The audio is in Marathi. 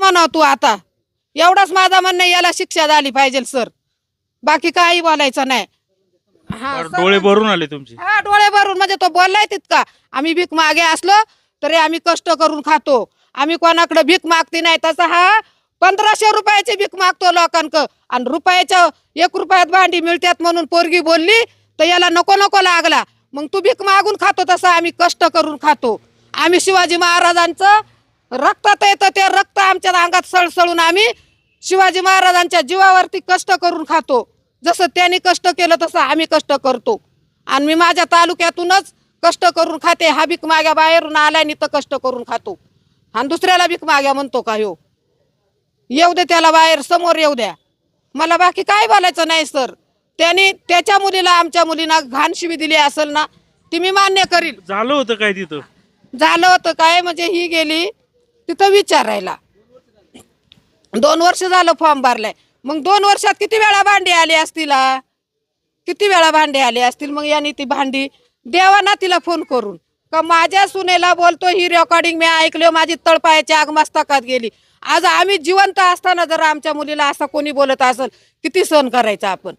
म्हणा तू आता. एवढंच माझं म्हणणं, याला शिक्षा झाली पाहिजे सर, बाकी काही बोलायचं नाही. हा डोळे भरून आले तुमचे. हा, डोळे भरून. म्हणजे तो बोललाय तितका. आम्ही भीक मागे असलो तरी आम्ही कष्ट करून खातो. आम्ही कोणाकडे भीक मागती नाही. तसा हा 1500 रुपयाची भीक मागतो लोकांक. आणि रुपयाच्या 1 रुपयात भांडी मिळतात म्हणून पोरगी बोलली तर याला नको नको लागला. मग तू भीक मागून खातो, तसं आम्ही कष्ट करून खातो. आम्ही शिवाजी महाराजांचं रक्तात येतं, ते रक्त आमच्या अंगात सळसळून आम्ही शिवाजी महाराजांच्या जीवावरती कष्ट करून खातो. जसं त्यांनी कष्ट केलं तसं आम्ही कष्ट करतो. आणि मी माझ्या तालुक्यातूनच कष्ट करून खाते. हा भीक माग्या बाहेरून आल्याने तर कष्ट करून खातो. आणि दुसऱ्याला भीक माग्या म्हणतो का ह्यो? येऊ दे त्याला बाहेर, समोर येऊ द्या. मला बाकी काय बोलायचं नाही सर. त्यांनी त्याच्या मुलीला, आमच्या मुलीला घाण शिवी दिली असेल ना, ती मी मान्य करील. झालं होतं काय तिथं? झालं होतं काय म्हणजे ही गेली तिथं विचारायला. 2 वर्ष झालं फॉर्म भरलाय. मग 2 वर्षात किती वेळा भांडी आली असतील, किती वेळा भांडी आली असतील. मग यांनी ती भांडी द्यावा ना तिला फोन करून. का माझ्या सुनेला बोलतो, ही रेकॉर्डिंग मी ऐकलं, माझी तळपायाची आग मस्तकात गेली. आज आम्ही जिवंत असताना जर आमच्या मुलीला असं कोणी बोलत असेल, किती सहन करायचं आपण.